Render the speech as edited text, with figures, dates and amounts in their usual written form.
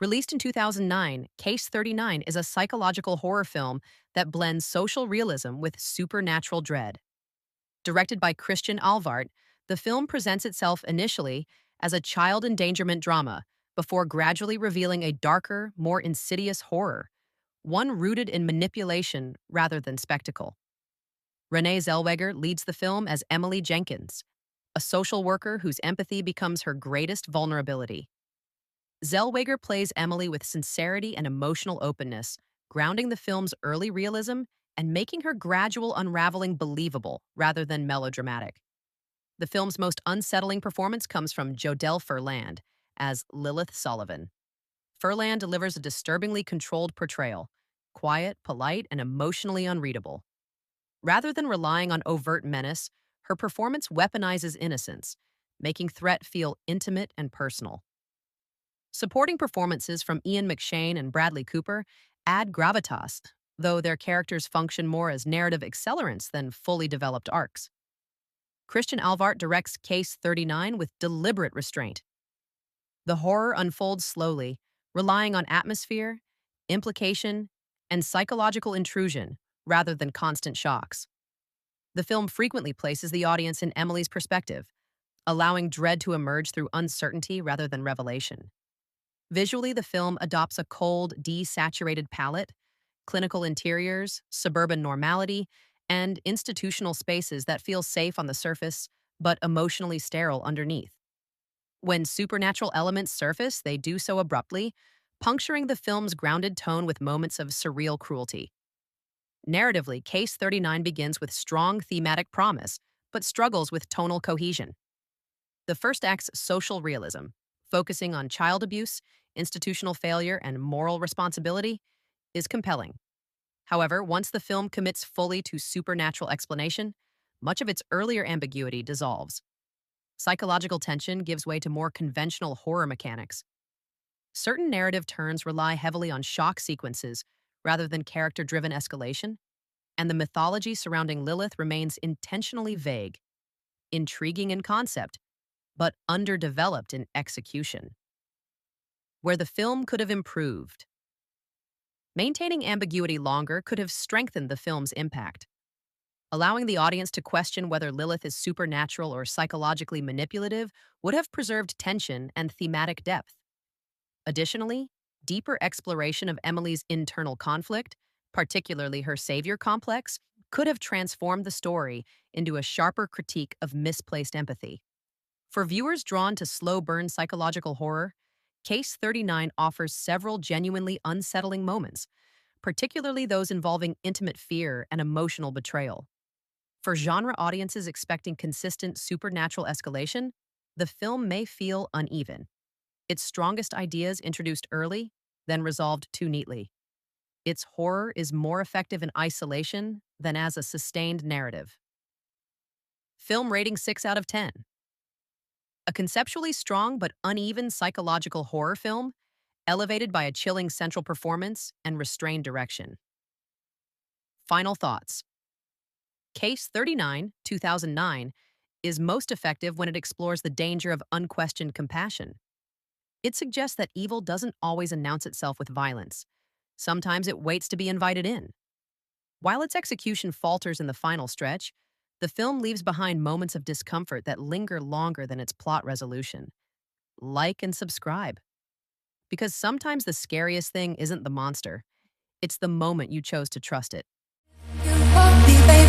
Released in 2009, Case 39 is a psychological horror film that blends social realism with supernatural dread. Directed by Christian Alvart, the film presents itself initially as a child endangerment drama before gradually revealing a darker, more insidious horror, one rooted in manipulation rather than spectacle. Renée Zellweger leads the film as Emily Jenkins, a social worker whose empathy becomes her greatest vulnerability. Zellweger plays Emily with sincerity and emotional openness, grounding the film's early realism and making her gradual unraveling believable rather than melodramatic. The film's most unsettling performance comes from Jodelle Ferland as Lillith Sullivan. Ferland delivers a disturbingly controlled portrayal, quiet, polite, and emotionally unreadable. Rather than relying on overt menace, her performance weaponizes innocence, making threat feel intimate and personal. Supporting performances from Ian McShane and Bradley Cooper add gravitas, though their characters function more as narrative accelerants than fully developed arcs. Christian Alvart directs Case 39 with deliberate restraint. The horror unfolds slowly, relying on atmosphere, implication, and psychological intrusion rather than constant shocks. The film frequently places the audience in Emily's perspective, allowing dread to emerge through uncertainty rather than revelation. Visually, the film adopts a cold, desaturated palette, clinical interiors, suburban normality, and institutional spaces that feel safe on the surface but emotionally sterile underneath. When supernatural elements surface, they do so abruptly, puncturing the film's grounded tone with moments of surreal cruelty. Narratively, Case 39 begins with strong thematic promise, but struggles with tonal cohesion. The first act's social realism, focusing on child abuse, institutional failure, and moral responsibility, is compelling. However, once the film commits fully to supernatural explanation, much of its earlier ambiguity dissolves. Psychological tension gives way to more conventional horror mechanics. Certain narrative turns rely heavily on shock sequences rather than character-driven escalation, and the mythology surrounding Lilith remains intentionally vague, intriguing in concept, but underdeveloped in execution. Where the film could have improved. Maintaining ambiguity longer could have strengthened the film's impact. Allowing the audience to question whether Lilith is supernatural or psychologically manipulative would have preserved tension and thematic depth. Additionally, deeper exploration of Emily's internal conflict, particularly her savior complex, could have transformed the story into a sharper critique of misplaced empathy. For viewers drawn to slow-burn psychological horror, Case 39 offers several genuinely unsettling moments, particularly those involving intimate fear and emotional betrayal. For genre audiences expecting consistent supernatural escalation, the film may feel uneven. Its strongest ideas introduced early, then resolved too neatly. Its horror is more effective in isolation than as a sustained narrative. Film rating 6 out of 10. A conceptually strong but uneven psychological horror film, elevated by a chilling central performance and restrained direction. Final thoughts. Case 39, 2009, is most effective when it explores the danger of unquestioned compassion. It suggests that evil doesn't always announce itself with violence. Sometimes it waits to be invited in. While its execution falters in the final stretch, the film leaves behind moments of discomfort that linger longer than its plot resolution. Like and subscribe. Because sometimes the scariest thing isn't the monster, it's the moment you chose to trust it. You want me, baby.